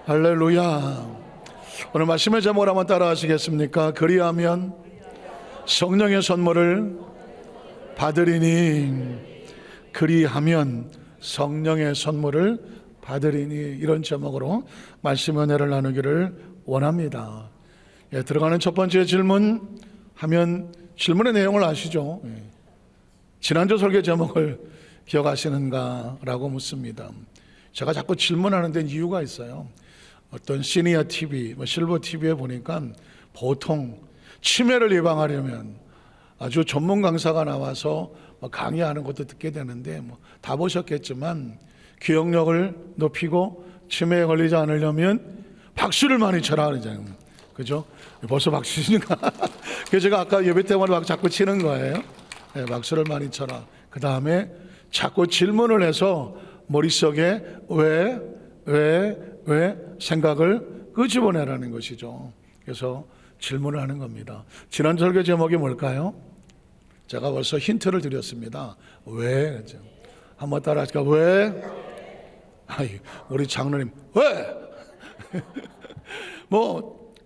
할렐루야. 오늘 말씀의 제목을 한번 따라 하시겠습니까? 그리하면 성령의 선물을 받으리니, 그리하면 성령의 선물을 받으리니, 이런 제목으로 말씀 은혜를 나누기를 원합니다. 들어가는 첫 번째 질문 하면 질문의 내용을 아시죠? 지난주 설교 제목을 기억하시는가 라고 묻습니다. 제가 자꾸 질문하는 데는 이유가 있어요. 어떤 시니어 TV, 실버 TV에 보니까 보통 치매를 예방하려면 아주 전문 강사가 나와서 강의하는 것도 듣게 되는데, 다 보셨겠지만 기억력을 높이고 치매에 걸리지 않으려면 박수를 많이 쳐라 그러잖아요. 그죠? 벌써 박수 치니까. 그래서 제가 아까 예배 때마다 자꾸 치는 거예요. 박수를 많이 쳐라. 그 다음에 자꾸 질문을 해서 머릿속에 왜 생각을 끄집어내라는 것이죠. 그래서 질문을 하는 겁니다. 지난 설교 제목이 뭘까요? 제가 벌써 힌트를 드렸습니다. 왜? 한번 따라 하실까? 왜? 우리 장로님, 왜?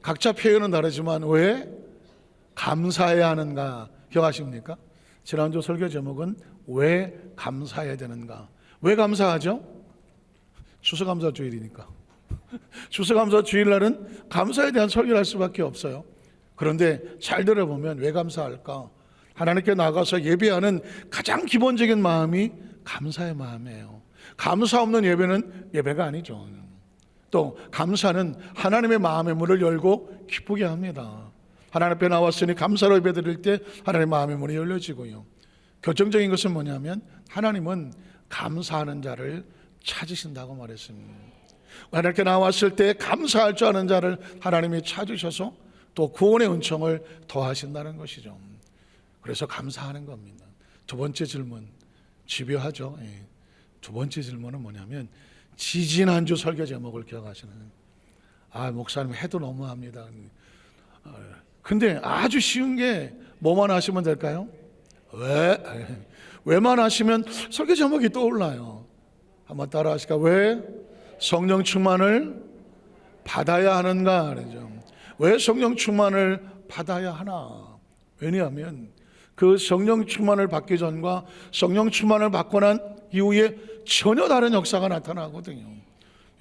각자 표현은 다르지만 왜 감사해야 하는가 기억하십니까? 지난주 설교 제목은 왜 감사해야 되는가? 왜 감사하죠? 추수감사 주일이니까. 추수감사 주일날은 감사에 대한 설교를 할 수밖에 없어요. 그런데 잘 들어보면 왜 감사할까? 하나님께 나가서 예배하는 가장 기본적인 마음이 감사의 마음이에요. 감사 없는 예배는 예배가 아니죠. 또 감사는 하나님의 마음의 문을 열고 기쁘게 합니다. 하나님 앞에 나왔으니 감사로 예배드릴 때 하나님의 마음의 문이 열려지고요. 결정적인 것은 뭐냐면 하나님은 감사하는 자를 찾으신다고 말했습니다. 하나님께 나왔을 때 감사할 줄 아는 자를 하나님이 찾으셔서 또 구원의 은총을 더하신다는 것이죠. 그래서 감사하는 겁니다. 두 번째 질문, 집요하죠. 두 번째 질문은 뭐냐면 지지난주 설교 제목을 기억하시는, 목사님 해도 너무합니다. 근데 아주 쉬운 게 뭐만 하시면 될까요? 왜만 하시면 설교 제목이 떠올라요. 한번 따라 하실까? 왜 성령 충만을 받아야 하는가? 그러죠. 왜 성령 충만을 받아야 하나? 왜냐하면 그 성령 충만을 받기 전과 성령 충만을 받고 난 이후에 전혀 다른 역사가 나타나거든요.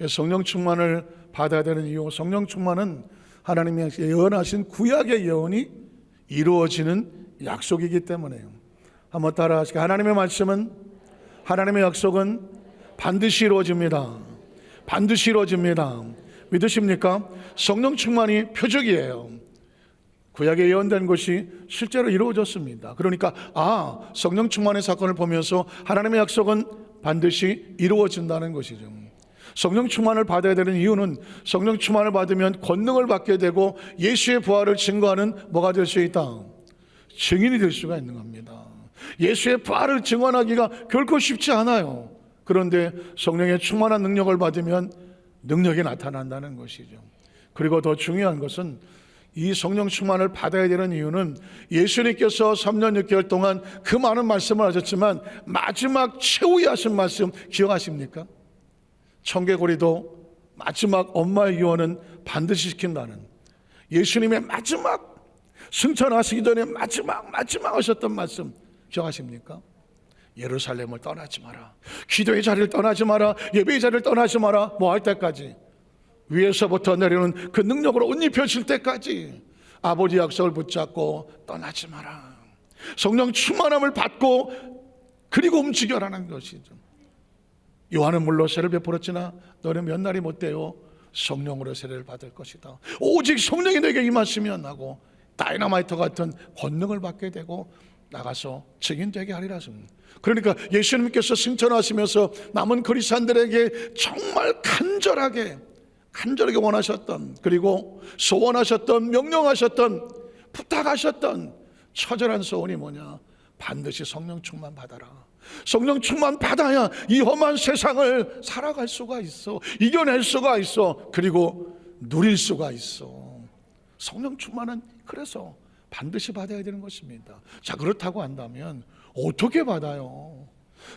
성령 충만을 받아야 되는 이유, 성령 충만은 하나님이 예언하신 구약의 예언이 이루어지는 약속이기 때문에요. 한번 따라 하시겠습니다. 하나님의 말씀은, 하나님의 약속은 반드시 이루어집니다. 반드시 이루어집니다. 믿으십니까? 성령 충만이 표적이에요. 구약에 예언된 것이 실제로 이루어졌습니다. 그러니까 성령 충만의 사건을 보면서 하나님의 약속은 반드시 이루어진다는 것이죠. 성령 충만을 받아야 되는 이유는 성령 충만을 받으면 권능을 받게 되고 예수의 부활을 증거하는 뭐가 될 수 있다? 증인이 될 수가 있는 겁니다. 예수의 부활을 증언하기가 결코 쉽지 않아요. 그런데 성령의 충만한 능력을 받으면 능력이 나타난다는 것이죠. 그리고 더 중요한 것은 이 성령 충만을 받아야 되는 이유는 예수님께서 3년 6개월 동안 그 많은 말씀을 하셨지만 마지막 최후에 하신 말씀 기억하십니까? 청개구리도 마지막 엄마의 유언은 반드시 지킨다는, 예수님의 마지막 승천하시기 전에 마지막 하셨던 말씀 기억하십니까? 예루살렘을 떠나지 마라, 기도의 자리를 떠나지 마라, 예배의 자리를 떠나지 마라, 뭐 할 때까지? 위에서부터 내려오는 그 능력으로 옷 입혀질 때까지 아버지 약속을 붙잡고 떠나지 마라. 성령 충만함을 받고 그리고 움직여라는 것이죠. 요한은 물로 세를 베풀었으나 너는 몇 날이 못되어 성령으로 세례를 받을 것이다. 오직 성령이 내게 임하시면 하고 다이너마이트 같은 권능을 받게 되고 나가서 증인되게 하리라. 그러니까 예수님께서 승천하시면서 남은 그리스도인들에게 정말 간절하게 원하셨던, 그리고 소원하셨던, 명령하셨던, 부탁하셨던 처절한 소원이 뭐냐? 반드시 성령 충만 받아라. 성령 충만 받아야 이 험한 세상을 살아갈 수가 있어, 이겨낼 수가 있어, 그리고 누릴 수가 있어. 성령 충만은 그래서 반드시 받아야 되는 것입니다. 자, 그렇다고 한다면 어떻게 받아요?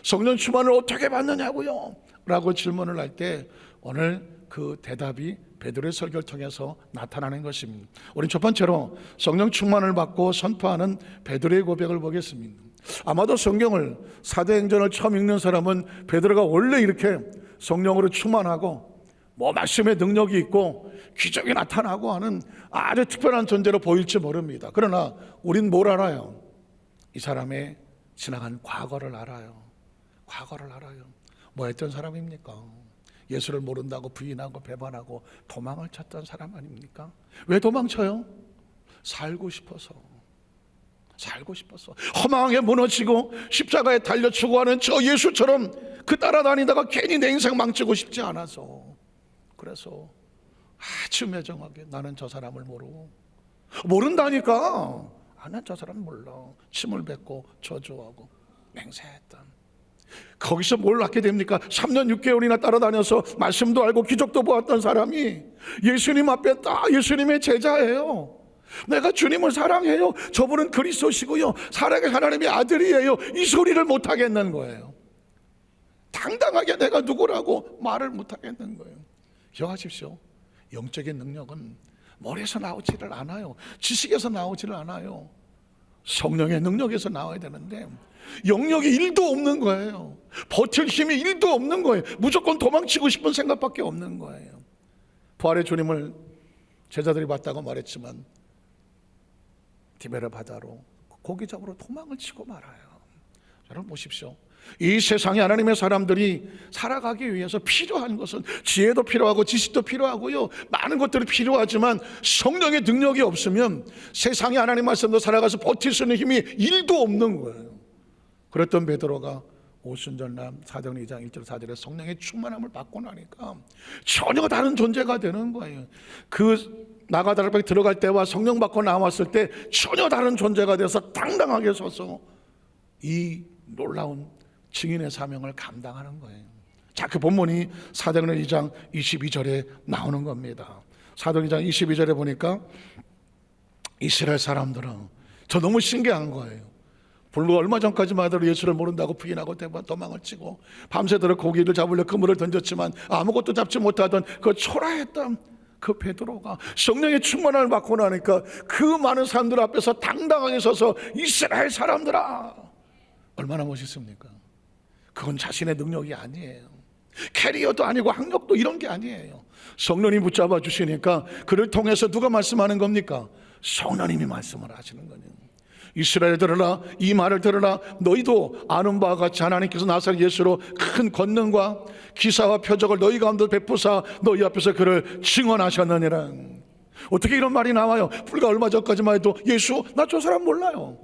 성령 충만을 어떻게 받느냐고요? 라고 질문을 할 때 오늘 그 대답이 베드로의 설교를 통해서 나타나는 것입니다. 우린 첫 번째로 성령 충만을 받고 선포하는 베드로의 고백을 보겠습니다. 아마도 성경을 사도행전을 처음 읽는 사람은 베드로가 원래 이렇게 성령으로 충만하고 말씀의 능력이 있고 기적이 나타나고 하는 아주 특별한 존재로 보일지 모릅니다. 그러나 우린 뭘 알아요? 이 사람의 지나간 과거를 알아요. 과거를 알아요. 뭐 했던 사람입니까? 예수를 모른다고 부인하고 배반하고 도망을 쳤던 사람 아닙니까? 왜 도망쳐요? 살고 싶어서. 허망하게 무너지고 십자가에 달려 죽어가는 저 예수처럼 그 따라다니다가 괜히 내 인생 망치고 싶지 않아서. 그래서 아주 매정하게 나는 저 사람을 모른다니까. 난 저 사람 몰라. 침을 뱉고 저주하고 맹세했던. 거기서 뭘 낳게 됩니까? 3년 6개월이나 따라다녀서 말씀도 알고 기적도 보았던 사람이 예수님 앞에 딱 예수님의 제자예요. 내가 주님을 사랑해요. 저분은 그리스도시고요. 살아계신 하나님의 아들이에요. 이 소리를 못 하겠는 거예요. 당당하게 내가 누구라고 말을 못 하겠는 거예요. 기억하십시오. 영적인 능력은 머리에서 나오지를 않아요. 지식에서 나오지를 않아요. 성령의 능력에서 나와야 되는데 영역이 1도 없는 거예요. 버틸 힘이 1도 없는 거예요. 무조건 도망치고 싶은 생각밖에 없는 거예요. 부활의 주님을 제자들이 봤다고 말했지만 디베레 바다로 고기 잡으러 도망을 치고 말아요. 여러분 보십시오. 이 세상에 하나님의 사람들이 살아가기 위해서 필요한 것은 지혜도 필요하고 지식도 필요하고요, 많은 것들이 필요하지만 성령의 능력이 없으면 세상에 하나님 말씀도 살아가서 버틸 수 있는 힘이 1도 없는 거예요. 그랬던 베드로가 오순절날 사도행전 2장 1절 4절에 성령의 충만함을 받고 나니까 전혀 다른 존재가 되는 거예요. 그 나가다락방에 들어갈 때와 성령 받고 나왔을 때 전혀 다른 존재가 돼서 당당하게 서서 이 놀라운 증인의 사명을 감당하는 거예요. 자, 그 본문이 사도행전 2장 22절에 나오는 겁니다. 사도행전 2장 22절에 보니까 이스라엘 사람들은 저 너무 신기한 거예요. 불과 얼마 전까지만 하더라도 예수를 모른다고 부인하고 도망을 치고 밤새도록 고기를 잡으려 그물을 던졌지만 아무것도 잡지 못하던 그 초라했던 그 베드로가 성령의 충만함을 받고 나니까 그 많은 사람들 앞에서 당당하게 서서 이스라엘 사람들아, 얼마나 멋있습니까? 그건 자신의 능력이 아니에요. 캐리어도 아니고 학력도 이런 게 아니에요. 성령이 붙잡아 주시니까 그를 통해서 누가 말씀하는 겁니까? 성령님이 말씀을 하시는 거예요. 이스라엘 들으라, 이 말을 들으라. 너희도 아는 바와 같이 하나님께서 나사렛 예수로 큰 권능과 기사와 표적을 너희 가운데 베푸사 너희 앞에서 그를 증언하셨느니라. 어떻게 이런 말이 나와요? 불과 얼마 전까지만 해도 예수, 나 저 사람 몰라요.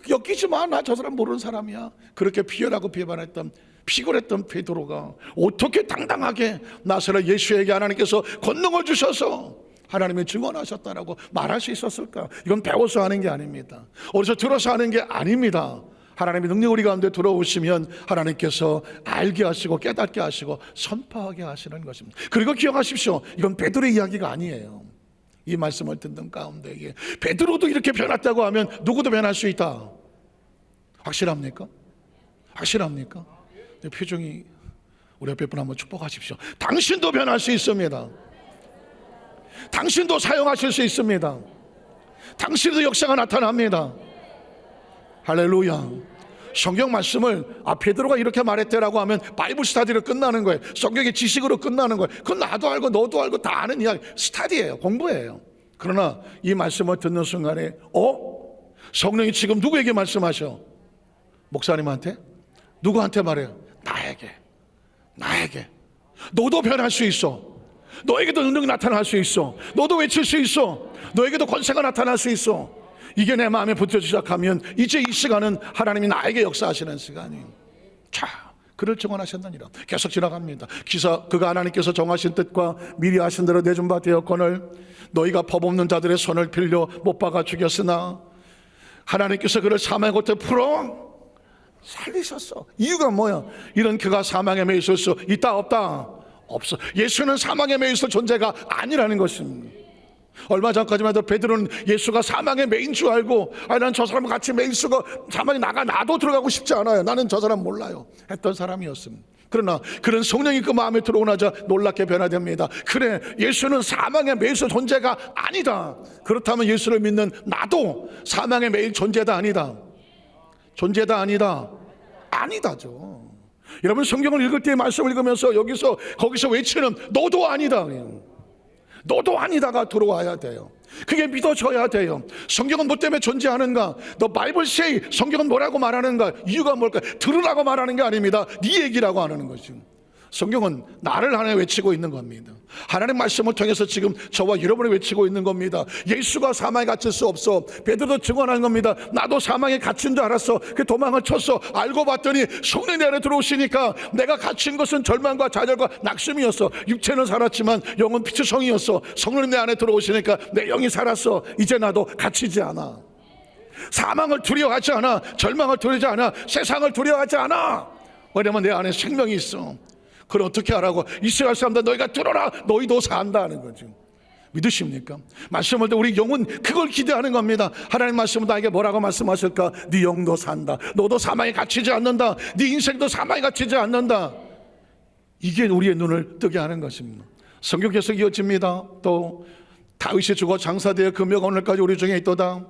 엮이지 마, 나 저 사람 모르는 사람이야. 그렇게 비열하고 비반했던 피곤했던 베드로가 어떻게 당당하게 나사렛 예수에게 하나님께서 권능을 주셔서 하나님이 증언하셨다라고 말할 수 있었을까? 이건 배워서 하는 게 아닙니다. 어디서 들어서 하는 게 아닙니다. 하나님의 능력이 우리 가운데 들어오시면 하나님께서 알게 하시고 깨닫게 하시고 선포하게 하시는 것입니다. 그리고 기억하십시오. 이건 베드로의 이야기가 아니에요. 이 말씀을 듣는 가운데 베드로도 이렇게 변했다고 하면 누구도 변할 수 있다. 확실합니까? 확실합니까? 표정이, 우리 옆에 분 한번 축복하십시오. 당신도 변할 수 있습니다. 당신도 사용하실 수 있습니다. 당신도 역사가 나타납니다. 할렐루야. 성경 말씀을 베드로가 이렇게 말했대라고 하면 바이블 스타디로 끝나는 거예요. 성경의 지식으로 끝나는 거예요. 그건 나도 알고 너도 알고 다 아는 이야기, 스타디예요. 공부예요. 그러나 이 말씀을 듣는 순간에 성령이 지금 누구에게 말씀하셔? 목사님한테? 누구한테 말해요? 나에게. 너도 변할 수 있어. 너에게도 능력이 나타날 수 있어. 너도 외칠 수 있어. 너에게도 권세가 나타날 수 있어. 이게 내 마음에 붙어지기 시작하면 이제 이 시간은 하나님이 나에게 역사하시는 시간이에요. 자, 그를 정언하셨느니라. 계속 지나갑니다. 그가 하나님께서 정하신 뜻과 미리 하신 대로 내준 바 되었거늘 너희가 법없는 자들의 손을 빌려 못 박아 죽였으나 하나님께서 그를 사망의 곳에 풀어 살리셨어. 이유가 뭐야? 이런 그가 사망에 매여 있을 수 있다 없다? 없어. 예수는 사망에 매여 있을 존재가 아니라는 것입니다. 얼마 전까지만 해도 베드로는 예수가 사망에 매인 줄 알고 난 저 사람과 같이 매일 수가 사망에 나도 들어가고 싶지 않아요. 나는 저 사람 몰라요 했던 사람이었습니다. 그러나 그런 성령이 그 마음에 들어오나자 놀랍게 변화됩니다. 그래, 예수는 사망의 매수 존재가 아니다. 그렇다면 예수를 믿는 나도 사망의 매일 존재다 아니다. 존재다 아니다. 아니다죠. 여러분 성경을 읽을 때 말씀을 읽으면서 여기서 거기서 외치는 너도 아니다, 너도 아니다가 들어와야 돼요. 그게 믿어져야 돼요. 성경은 뭐 때문에 존재하는가? 너 바이블 세이, 성경은 뭐라고 말하는가? 이유가 뭘까? 들으라고 말하는 게 아닙니다. 네 얘기라고 하는 것이죠. 성경은 나를 하나 외치고 있는 겁니다. 하나님 말씀을 통해서 지금 저와 여러분을 외치고 있는 겁니다. 예수가 사망에 갇힐 수 없어. 베드로도 증언하는 겁니다. 나도 사망에 갇힌 줄 알았어. 그 도망을 쳤어. 알고 봤더니 성령이 내 안에 들어오시니까 내가 갇힌 것은 절망과 좌절과 낙심이었어. 육체는 살았지만 영은 피투성이었어. 성령이 내 안에 들어오시니까 내 영이 살았어. 이제 나도 갇히지 않아. 사망을 두려워하지 않아. 절망을 두려워하지 않아. 세상을 두려워하지 않아. 왜냐면 내 안에 생명이 있어. 그걸 어떻게 하라고? 이스라엘 사람들 너희가 들어라, 너희도 산다는 거죠. 믿으십니까? 말씀할 때 우리 영은 그걸 기대하는 겁니다. 하나님 말씀은 나에게 뭐라고 말씀하실까? 네 영도 산다. 너도 사망에 갇히지 않는다. 네 인생도 사망에 갇히지 않는다. 이게 우리의 눈을 뜨게 하는 것입니다. 성경 계속 이어집니다. 또 다윗이 죽어 장사되어 그 묘가 오늘까지 우리 중에 있도다.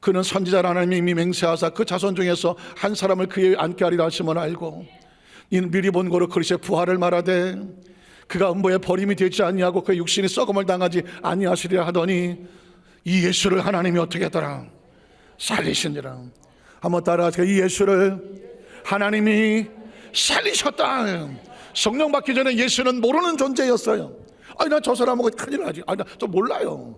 그는 선지자라 하나님이 이미 맹세하사 그 자손 중에서 한 사람을 그에 앉게 하리라 하심을 알고 이는 미리 본 거로 그리스도의 부활을 말하되 그가 음부에 버림이 되지 아니하고 그의 육신이 썩음을 당하지 아니하시리라 하더니 이 예수를 하나님이 어떻게 했더라? 살리시니라. 한번 따라하세요. 이 예수를 하나님이 살리셨다. 성령 받기 전에 예수는 모르는 존재였어요. 아니 나 저 사람하고 큰일 나지. 아니 나 저 몰라요.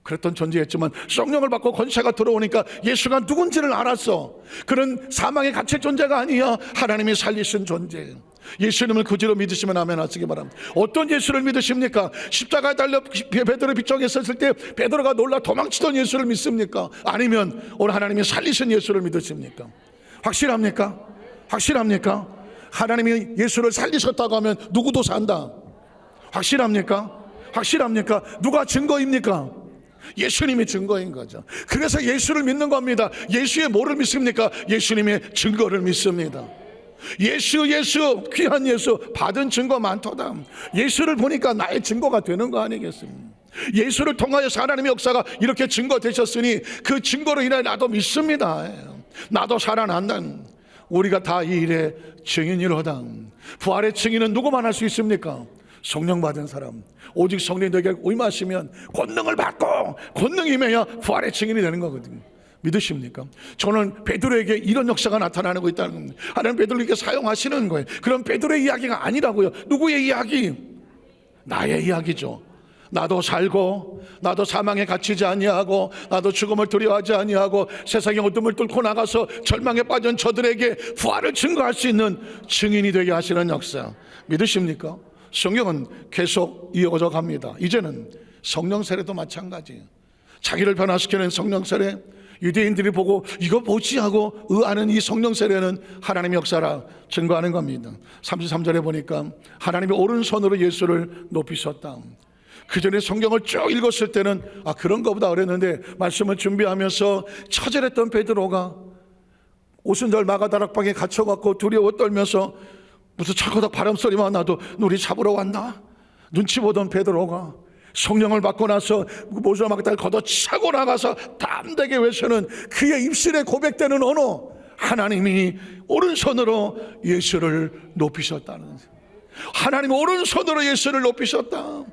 그랬던 존재였지만 성령을 받고 권세가 들어오니까 예수가 누군지를 알았어. 그런 사망에 갇힐 존재가 아니야. 하나님이 살리신 존재. 예수님을 그지로 믿으시면 아멘 하시기 바랍니다. 어떤 예수를 믿으십니까? 십자가에 달려 베드로 빗장에 섰을 때 베드로가 놀라 도망치던 예수를 믿습니까? 아니면 오늘 하나님이 살리신 예수를 믿으십니까? 확실합니까? 확실합니까? 하나님이 예수를 살리셨다고 하면 누구도 산다. 확실합니까? 확실합니까? 누가 증거입니까? 예수님이 증거인 거죠. 그래서 예수를 믿는 겁니다. 예수의 뭐를 믿습니까? 예수님의 증거를 믿습니다. 예수 귀한 예수 받은 증거 많도다. 예수를 보니까 나의 증거가 되는 거 아니겠습니까? 예수를 통하여서 하나님의 역사가 이렇게 증거되셨으니 그 증거로 인해 나도 믿습니다. 나도 살아난다. 우리가 다 이 일의 증인이로다. 부활의 증인은 누구만 할 수 있습니까? 성령 받은 사람. 오직 성령이 너에게 임하시면 권능을 받고 권능이 임해야 부활의 증인이 되는 거거든요. 믿으십니까? 저는 베드로에게 이런 역사가 나타나고 있다는 겁니다. 하나님 베드로에게 사용하시는 거예요. 그럼 베드로의 이야기가 아니라고요. 누구의 이야기? 나의 이야기죠. 나도 살고 나도 사망에 갇히지 아니하고 나도 죽음을 두려워하지 아니하고 세상의 어둠을 뚫고 나가서 절망에 빠진 저들에게 부활을 증거할 수 있는 증인이 되게 하시는 역사. 믿으십니까? 성경은 계속 이어져 갑니다. 이제는 성령 세례도 마찬가지예요. 자기를 변화시키는 성령 세례. 유대인들이 보고 이거 뭐지 하고 의아하는 이 성령 세례는 하나님의 역사라 증거하는 겁니다. 33절에 보니까 하나님이 오른손으로 예수를 높이셨다. 그 전에 성경을 쭉 읽었을 때는 그런 거보다 어렸는데 말씀을 준비하면서 처절했던 베드로가 오순절 마가다락방에 갇혀갖고 두려워 떨면서 무슨 철거덕 바람소리만 나도 우리 잡으러 왔나? 눈치 보던 베드로가 성령을 받고 나서 모조마가다를 걷어차고 나가서 담대게 외치는 그의 입술에 고백되는 언어, 하나님이 오른손으로 예수를 높이셨다는, 하나님 오른손으로 예수를 높이셨다.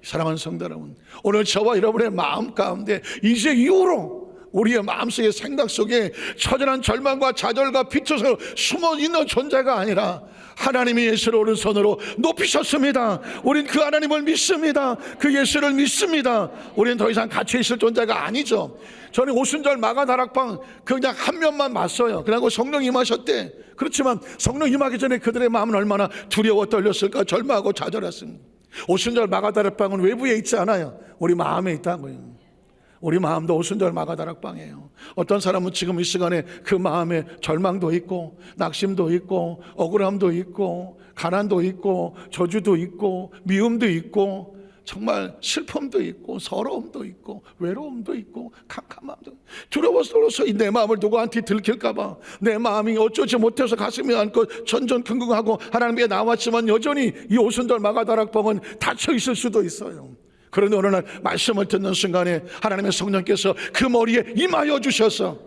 사랑하는 성도 여러분, 오늘 저와 여러분의 마음 가운데 이제 이후로 우리의 마음속의 생각 속에 처절한 절망과 좌절과 비춰서 숨어있는 존재가 아니라 하나님이 예수를 오른손으로 높이셨습니다. 우린 그 하나님을 믿습니다. 그 예수를 믿습니다. 우리는 더 이상 갇혀 있을 존재가 아니죠. 저는 오순절 마가다락방 그냥 한 면만 봤어요. 그리고 성령 임하셨대. 그렇지만 성령 임하기 전에 그들의 마음은 얼마나 두려워 떨렸을까, 절망하고 좌절했습니다. 오순절 마가다락방은 외부에 있지 않아요. 우리 마음에 있다고요. 우리 마음도 오순절 마가다락방이에요. 어떤 사람은 지금 이 시간에 그 마음에 절망도 있고 낙심도 있고 억울함도 있고 가난도 있고 저주도 있고 미움도 있고 정말 슬픔도 있고 서러움도 있고 외로움도 있고 캄캄함도 있고, 두려워서 내 마음을 누구한테 들킬까 봐 내 마음이 어쩌지 못해서 가슴이 안고 전전긍긍하고 하나님께 나왔지만 여전히 이 오순절 마가다락방은 닫혀 있을 수도 있어요. 그런데 어느 날 말씀을 듣는 순간에 하나님의 성령께서 그 머리에 임하여 주셔서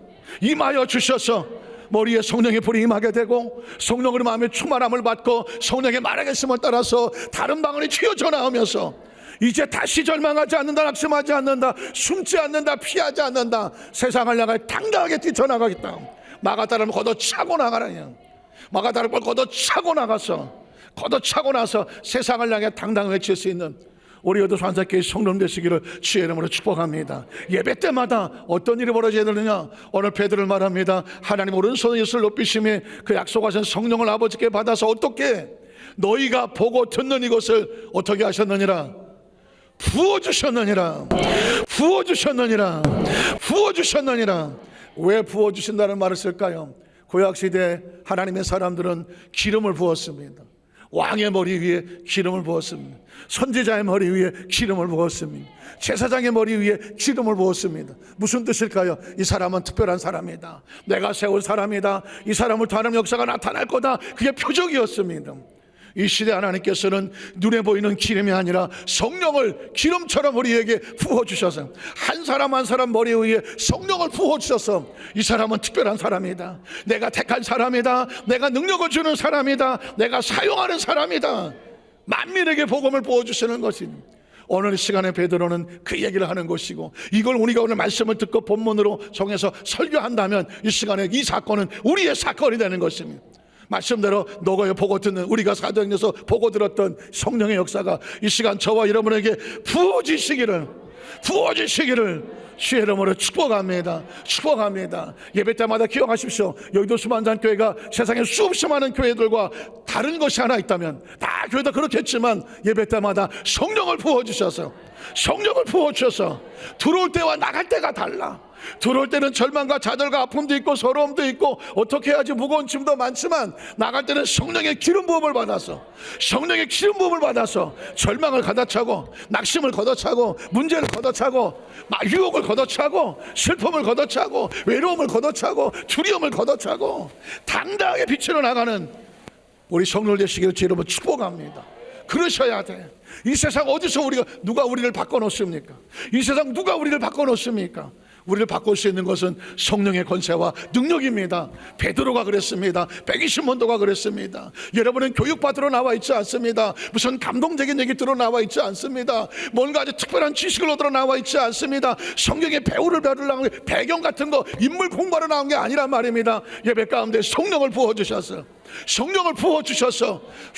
머리에 성령의 불이 임하게 되고 성령으로 마음의 충만함을 받고 성령의 말하겠음을 따라서 다른 방언이 튀어져 나오면서 이제 다시 절망하지 않는다, 낙심하지 않는다, 숨지 않는다, 피하지 않는다, 세상을 향해 당당하게 뛰쳐나가겠다. 마가다락을 걷어차고 나가라. 마가다락을 걷어차고 나서 세상을 향해 당당히 외칠 수 있는 우리 여도수 한사교회 성령 되시기를 주의 이름으로 축복합니다. 예배 때마다 어떤 일이 벌어져야 되느냐? 오늘 베드로를 말합니다. 하나님 오른손에 예수를 높이심에 그 약속하신 성령을 아버지께 받아서 어떻게 너희가 보고 듣는 이것을 어떻게 하셨느니라? 부어주셨느니라. 왜 부어주신다는 말을 쓸까요? 구약시대 하나님의 사람들은 기름을 부었습니다. 왕의 머리 위에 기름을 부었습니다. 선지자의 머리 위에 기름을 부었습니다. 제사장의 머리 위에 기름을 부었습니다. 무슨 뜻일까요? 이 사람은 특별한 사람이다. 내가 세운 사람이다. 이 사람을 통하는 역사가 나타날 거다. 그게 표적이었습니다. 이 시대 하나님께서는 눈에 보이는 기름이 아니라 성령을 기름처럼 우리에게 부어주셔서 한 사람 한 사람 머리 위에 성령을 부어주셔서 이 사람은 특별한 사람이다. 내가 택한 사람이다. 내가 능력을 주는 사람이다. 내가 사용하는 사람이다. 만민에게 복음을 부어주시는 것입니다. 오늘 시간에 베드로는 그 얘기를 하는 것이고, 이걸 우리가 오늘 말씀을 듣고 본문으로 정해서 설교한다면 이 시간에 이 사건은 우리의 사건이 되는 것입니다. 말씀대로 너가 보고 듣는, 우리가 사도행전에서 보고 들었던 성령의 역사가 이 시간 저와 여러분에게 부어지시기를 주의 이름으로 축복합니다. 예배 때마다 기억하십시오. 여의도 수만장교회가 세상에 수없이 많은 교회들과 다른 것이 하나 있다면, 다 교회 다 그렇겠지만 예배 때마다 성령을 부어주셔서 들어올 때와 나갈 때가 달라. 들어올 때는 절망과 좌절과 아픔도 있고 서러움도 있고 어떻게 해야지 무거운 짐도 많지만, 나갈 때는 성령의 기름 부음을 받아서 절망을 걷어차고 낙심을 걷어차고 문제를 걷어차고 유혹을 걷어차고 슬픔을 걷어차고 외로움을 걷어차고 두려움을 걷어차고 당당하게 빛으로 나가는 우리 성령 되시기를 주 여러분 축복합니다. 그러셔야 돼. 이 세상 어디서 누가 우리를 바꿔놓습니까? 이 세상 누가 우리를 바꿔놓습니까? 우리를 바꿀 수 있는 것은 성령의 권세와 능력입니다. 베드로가 그랬습니다. 120문도가 그랬습니다. 여러분은 교육받으러 나와 있지 않습니다. 무슨 감동적인 얘기 들어 나와 있지 않습니다. 뭔가 아주 특별한 지식을 얻으러 나와 있지 않습니다. 성경의 배우를 배우려고 배경 같은 거 인물 공부하러 나온 게 아니란 말입니다. 예배 가운데 성령을 부어주셔서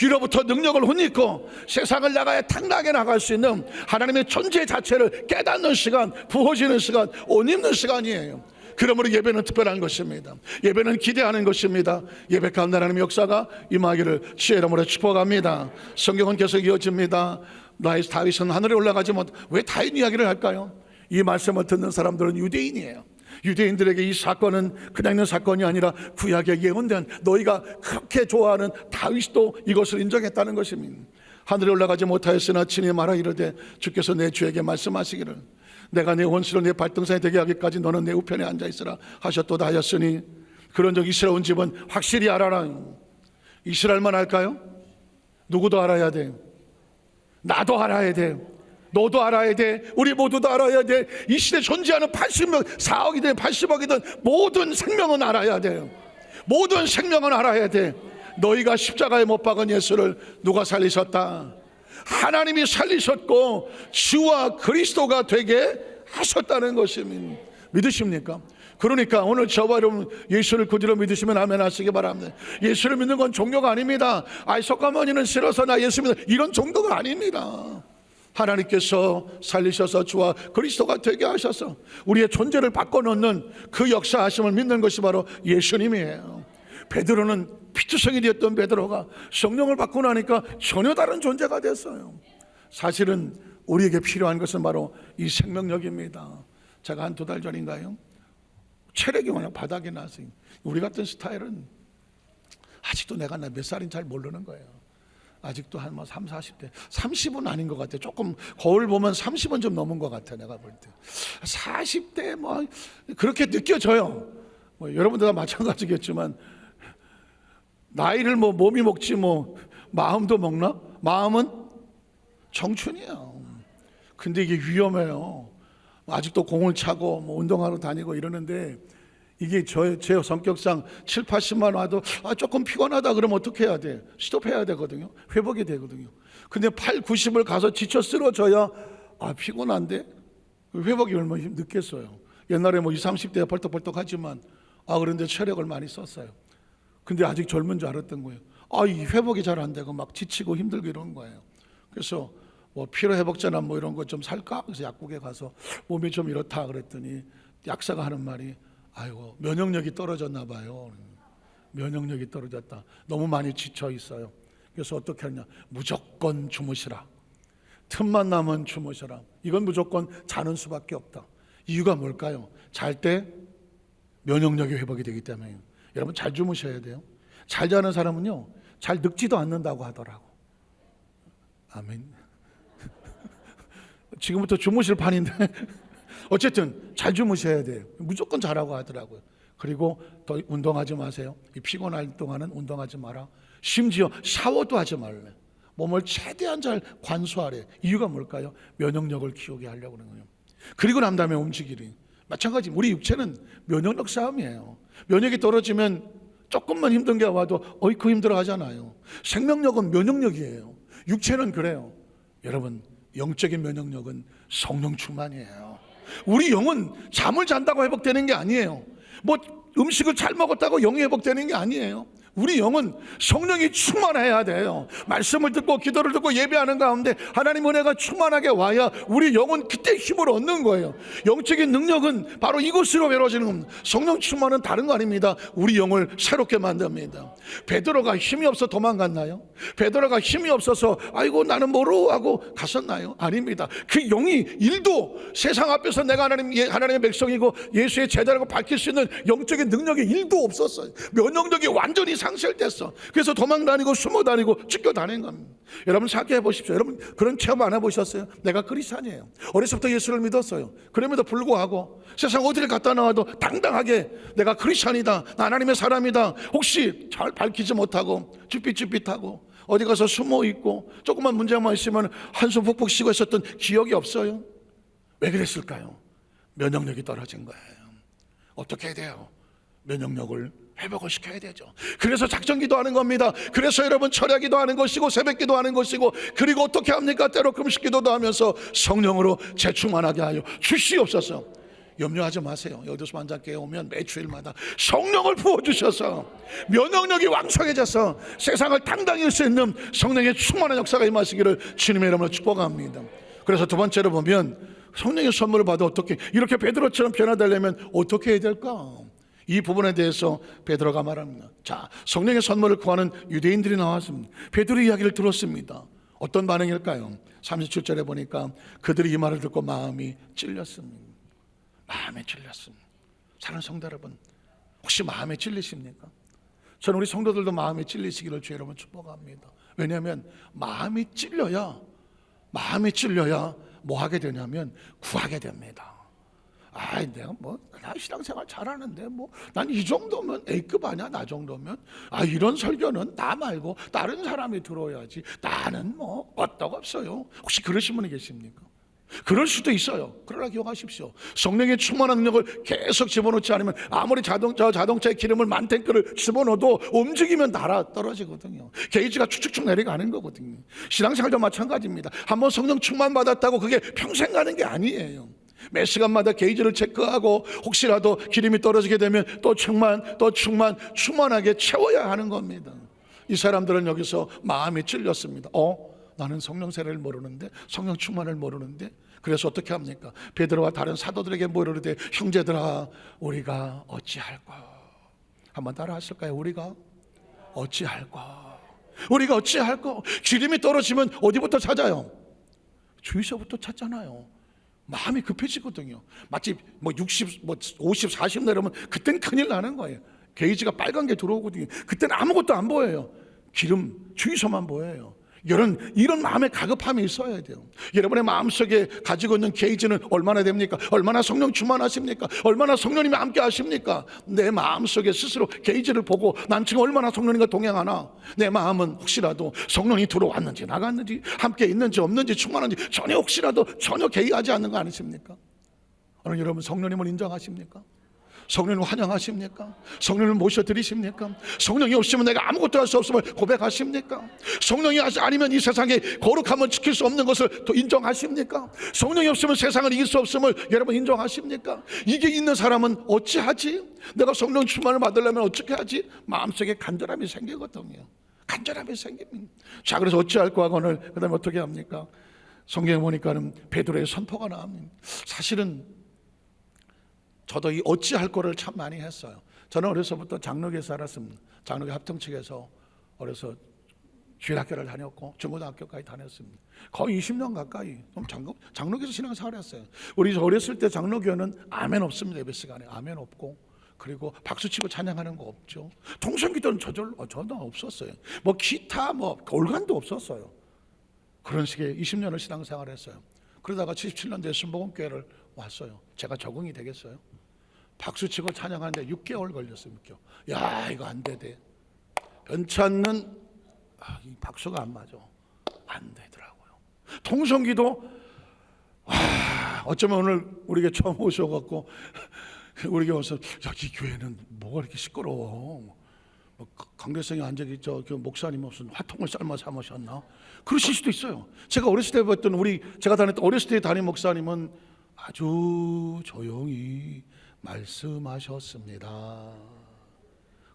위로부터 능력을 혼입고 세상을 나가야 당당하게 나갈 수 있는 하나님의 존재 자체를 깨닫는 시간, 부어지는 시간, 옷 입는 시간이에요. 그러므로 예배는 특별한 것입니다. 예배는 기대하는 것입니다. 예배 가운데 하나님의 역사가 임하기를 주의 이름으로 축복합니다. 성경은 계속 이어집니다. 나의 다윗은 하늘에 올라가지 못. 왜 다윗 이야기를 할까요? 이 말씀을 듣는 사람들은 유대인이에요. 유대인들에게 이 사건은 그냥 있는 사건이 아니라 구약에 예언된, 너희가 그렇게 좋아하는 다윗도 이것을 인정했다는 것입니다. 하늘에 올라가지 못하였으나 친히 말하 이르되 주께서 내 주에게 말씀하시기를 내가 내 원수를 내 발등상에 되게 하기까지 너는 내 우편에 앉아있으라 하셨도다 하였으니, 그런즉 이스라엘 온 집은 확실히 알아라. 이스라엘만 알까요? 누구도 알아야 돼요. 나도 알아야 돼요. 너도 알아야 돼. 우리 모두도 알아야 돼. 이 시대에 존재하는 80명, 4억이든 80억이든 모든 생명은 알아야 돼요. 모든 생명은 알아야 돼. 너희가 십자가에 못 박은 예수를 누가 살리셨다? 하나님이 살리셨고 주와 그리스도가 되게 하셨다는 것입니다. 믿으십니까? 그러니까 오늘 저와 여러분 예수를 구주로 믿으시면 아멘 하시기 바랍니다. 예수를 믿는 건 종교가 아닙니다. 석가모니는 싫어서 나 예수 믿는 이런 종교가 아닙니다. 하나님께서 살리셔서 주와 그리스도가 되게 하셔서 우리의 존재를 바꿔놓는 그 역사하심을 믿는 것이 바로 예수님이에요. 베드로는 피투성이 되었던 베드로가 성령을 받고 나니까 전혀 다른 존재가 됐어요. 사실은 우리에게 필요한 것은 바로 이 생명력입니다. 제가 한 2달 전인가요? 체력이 워낙 바닥에 나서 우리 같은 스타일은 아직도 내가 몇 살인지 잘 모르는 거예요. 아직도 한 뭐 3, 40대 30은 아닌 것 같아. 조금 거울 보면 30은 좀 넘은 것 같아. 내가 볼 때 40대 뭐 그렇게 느껴져요. 뭐 여러분들 다 마찬가지겠지만 나이를 뭐 몸이 먹지 뭐 마음도 먹나? 마음은 청춘이에요. 근데 이게 위험해요. 아직도 공을 차고 뭐 운동하러 다니고 이러는데 이게 제 성격상 7, 80만 와도 조금 피곤하다 그러면 어떻게 해야 돼? 스톱해야 되거든요. 회복이 되거든요. 근데 8, 90을 가서 지쳐 쓰러져야 피곤한데 회복이 얼마나 늦겠어요. 옛날에 뭐 20, 30대에 벌떡벌떡 하지만 그런데 체력을 많이 썼어요. 근데 아직 젊은 줄 알았던 거예요. 이 회복이 잘 안 되고 막 지치고 힘들고 이런 거예요. 그래서 뭐 피로회복제나 뭐 이런 거 좀 살까? 그래서 약국에 가서 몸이 좀 이렇다 그랬더니 약사가 하는 말이 아이고 면역력이 떨어졌나 봐요. 면역력이 떨어졌다. 너무 많이 지쳐 있어요. 그래서 어떻게 하냐? 무조건 주무시라. 틈만 나면 주무시라. 이건 무조건 자는 수밖에 없다. 이유가 뭘까요? 잘 때 면역력이 회복이 되기 때문에. 여러분 잘 주무셔야 돼요. 잘 자는 사람은요 잘 늙지도 않는다고 하더라고. 아멘. 지금부터 주무실 판인데 어쨌든 잘 주무셔야 돼요. 무조건 자라고 하더라고요. 그리고 더 운동하지 마세요. 이 피곤할 동안은 운동하지 마라. 심지어 샤워도 하지 말래. 몸을 최대한 잘 관수하래. 이유가 뭘까요? 면역력을 키우게 하려고 하는 거예요. 그리고 난 다음에 움직이리. 마찬가지 우리 육체는 면역력 싸움이에요. 면역이 떨어지면 조금만 힘든 게 와도 어이쿠 힘들어 하잖아요. 생명력은 면역력이에요. 육체는 그래요. 여러분 영적인 면역력은 성령 충만이에요. 우리 영은 잠을 잔다고 회복되는 게 아니에요. 뭐 음식을 잘 먹었다고 영이 회복되는 게 아니에요. 우리 영은 성령이 충만해야 돼요. 말씀을 듣고 기도를 듣고 예배하는 가운데 하나님 은혜가 충만하게 와야 우리 영은 그때 힘을 얻는 거예요. 영적인 능력은 바로 이곳으로 이루어지는 겁니다. 성령 충만은 다른 거 아닙니다. 우리 영을 새롭게 만듭니다. 베드로가 힘이 없어 도망갔나요? 베드로가 힘이 없어서 아이고 나는 모르고 하고 갔었나요? 아닙니다. 그 영이 일도 세상 앞에서 내가 하나님의 백성이고 예수의 제자라고 밝힐 수 있는 영적인 능력이 일도 없었어요. 면역력이 완전히 상실됐어. 그래서 도망다니고 숨어다니고 쫓겨다닌 겁니다. 여러분 생각해 보십시오. 여러분 그런 체험 안 해보셨어요? 내가 크리스찬이에요. 어려서부터 예수를 믿었어요. 그럼에도 불구하고 세상 어디를 갔다 나와도 당당하게 내가 크리스찬이다, 나 하나님의 사람이다 혹시 잘 밝히지 못하고 쭈삣쭈삣하고 어디 가서 숨어 있고 조금만 문제만 있으면 한숨 푹푹 쉬고 있었던 기억이 없어요. 왜 그랬을까요? 면역력이 떨어진 거예요. 어떻게 해야 돼요? 면역력을 회복을 시켜야 되죠. 그래서 작전기도 하는 겁니다. 그래서 여러분 철야기도 하는 것이고 새벽기도 하는 것이고 그리고 어떻게 합니까? 때로 금식기도도 하면서 성령으로 재충만하게 하여 주시옵소서. 염려하지 마세요. 여기서 환자께 오면 매주일마다 성령을 부어주셔서 면역력이 왕성해져서 세상을 당당히 할 수 있는 성령의 충만한 역사가 임하시기를 주님의 이름으로 축복합니다. 그래서 두 번째로 보면 성령의 선물을 받아 어떻게 이렇게 베드로처럼 변화되려면 어떻게 해야 될까? 이 부분에 대해서 베드로가 말합니다. 자, 성령의 선물을 구하는 유대인들이 나왔습니다. 베드로의 이야기를 들었습니다. 어떤 반응일까요? 37절에 보니까 그들이 이 말을 듣고 마음이 찔렸습니다. 마음에 찔렸습니다. 사랑하는 성도 여러분, 혹시 마음에 찔리십니까? 저는 우리 성도들도 마음에 찔리시기를 주 여러분 축복합니다. 왜냐하면 마음이 찔려야 뭐 하게 되냐면 구하게 됩니다. 내가 나 신앙생활 잘하는데 난 이 정도면 A급 아니야? 나 정도면 이런 설교는 나 말고 다른 사람이 들어야지. 나는 끄떡없어요. 혹시 그러신 분이 계십니까? 그럴 수도 있어요. 그러나 기억하십시오. 성령의 충만한 능력을 계속 집어넣지 않으면 아무리 자동차에 기름을 만 탱크를 집어넣어도 움직이면 날아 떨어지거든요. 게이지가 축축축 내려가는 거거든요. 신앙생활도 마찬가지입니다. 한번 성령 충만 받았다고 그게 평생 가는 게 아니에요. 매 시간마다 게이지를 체크하고 혹시라도 기름이 떨어지게 되면 또 충만하게 채워야 하는 겁니다. 이 사람들은 여기서 마음이 찔렸습니다. 나는 성령 세례를 모르는데 성령 충만을 모르는데 그래서 어떻게 합니까? 베드로와 다른 사도들에게 모르되 형제들아 우리가 어찌할까? 한번 따라 하실까요? 우리가 어찌할까? 기름이 떨어지면 어디부터 찾아요? 주유소부터 찾잖아요. 마음이 급해지거든요. 마치 60, 50, 40 내려면 그땐 큰일 나는 거예요. 게이지가 빨간 게 들어오거든요. 그때는 아무것도 안 보여요. 기름 주유소만 보여요. 이런 마음의 가급함이 있어야 돼요. 여러분의 마음속에 가지고 있는 게이지는 얼마나 됩니까? 얼마나 성령 충만하십니까? 얼마나 성령님이 함께 하십니까? 내 마음속에 스스로 게이지를 보고 난 지금 얼마나 성령님과 동행하나? 내 마음은 혹시라도 성령이 들어왔는지 나갔는지 함께 있는지 없는지 충만한지 전혀 개의하지 않는 거 아니십니까? 오늘 여러분 성령님을 인정하십니까? 성령을 환영하십니까? 성령을 모셔드리십니까? 성령이 없으면 내가 아무것도 할 수 없음을 고백하십니까? 성령이 아니면 이 세상에 거룩함을 지킬 수 없는 것을 또 인정하십니까? 성령이 없으면 세상을 이길 수 없음을 여러분 인정하십니까? 이게 있는 사람은 어찌하지? 내가 성령 충만을 받으려면 어떻게 하지? 마음속에 간절함이 생기거든요. 간절함이 생깁니다. 자, 그래서 어찌할까 하고는 그 다음에 어떻게 합니까? 성경에 보니까는 베드로의 선포가 나옵니다. 사실은 저도 이 어찌할 거를 참 많이 했어요. 저는 어려서부터 장로교에 살았습니다. 장로교 합정측에서 어려서 주일학교를 다녔고 중고등학교까지 다녔습니다. 거의 20년 가까이 장로교에서 신앙생활을 했어요. 우리 어렸을 때 장로교는 아멘 없습니다. 예배 시간에 아멘 없고, 그리고 박수치고 찬양하는 거 없죠. 통성기도는 전혀 없었어요. 뭐 기타 올간도 없었어요. 그런 식의 20년을 신앙생활을 했어요. 그러다가 77년도에 순복음교회를 왔어요. 제가 적응이 되겠어요? 박수치고 찬양하는데 6개월 걸렸어요. 6개월. 야, 이거 안 되대. 변치 않는 이 박수가 안 맞아. 안 되더라고요. 통성기도 어쩌면 오늘 우리가 처음 오셔갖고 우리 교회 와서 이 교회는 뭐가 이렇게 시끄러워. 강대성이 완전히 그 목사님 무슨 화통을 삶아 삼으셨나? 그러실 수도 있어요. 제가 어렸을 때 봤던 제가 다녔던 어렸을 때 담임 목사님은 아주 조용히 말씀하셨습니다.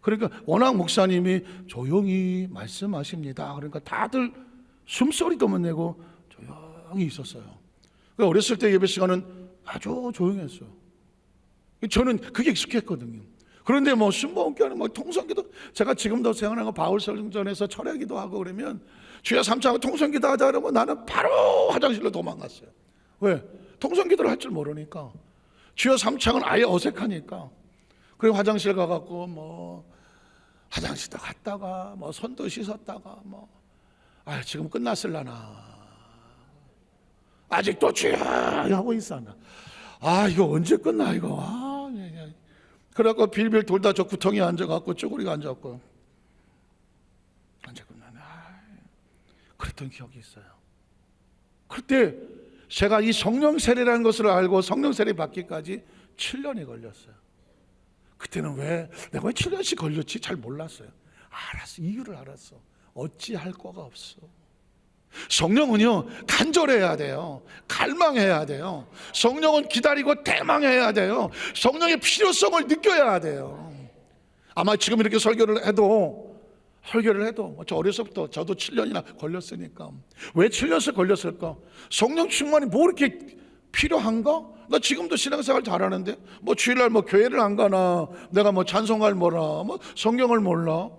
그러니까 워낙 목사님이 조용히 말씀하십니다. 그러니까 다들 숨소리도 못 내고 조용히 있었어요. 그러니까 어렸을 때 예배 시간은 아주 조용했어요. 저는 그게 익숙했거든요. 그런데 순복음교회는 통성기도, 제가 지금도 생각나는 바울 설전에서 철회기도 하고 그러면 주여 삼창하고 통성기도 하자 그러면 나는 바로 화장실로 도망갔어요. 왜? 통성기도를 할 줄 모르니까. 주여 삼창은 아예 어색하니까. 그리고 화장실 가갖고 화장실도 갔다가 손도 씻었다가 지금 끝났을라나, 아직도 주여 하고 있어. 이거 언제 끝나 이거. 그래갖고 빌빌 돌다 저 구덩이에 앉아갖고 쭈구리가 앉았고 언제 끝나나. 그랬던 기억이 있어요. 그때 제가 이 성령 세례라는 것을 알고 성령 세례 받기까지 7년이 걸렸어요. 그때는 내가 왜 7년씩 걸렸지 잘 몰랐어요. 이유를 알았어. 어찌할 거가 없어. 성령은요 간절해야 돼요. 갈망해야 돼요. 성령은 기다리고 대망해야 돼요. 성령의 필요성을 느껴야 돼요. 아마 지금 이렇게 설교를 해도 저 어려서부터 저도 7년이나 걸렸으니까 왜 7년씩 걸렸을까? 성령 충만이 이렇게 필요한가? 나 지금도 신앙생활 잘하는데 주일날 교회를 안 가나? 내가 찬송가를 몰라? 성경을 몰라?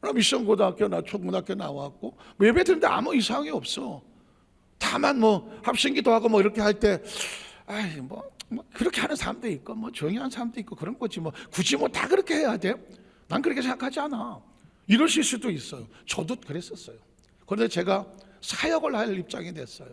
나 미션 고등학교, 나 초등학교 나왔고 예배 드는데 아무 이상이 없어. 다만 합심기도 하고 이렇게 할 때 그렇게 하는 사람도 있고 조용히 하는 사람도 있고 그런 거지 굳이 다 그렇게 해야 돼? 난 그렇게 생각하지 않아. 이러실 수도 있어요. 저도 그랬었어요. 그런데 제가 사역을 할 입장이 됐어요.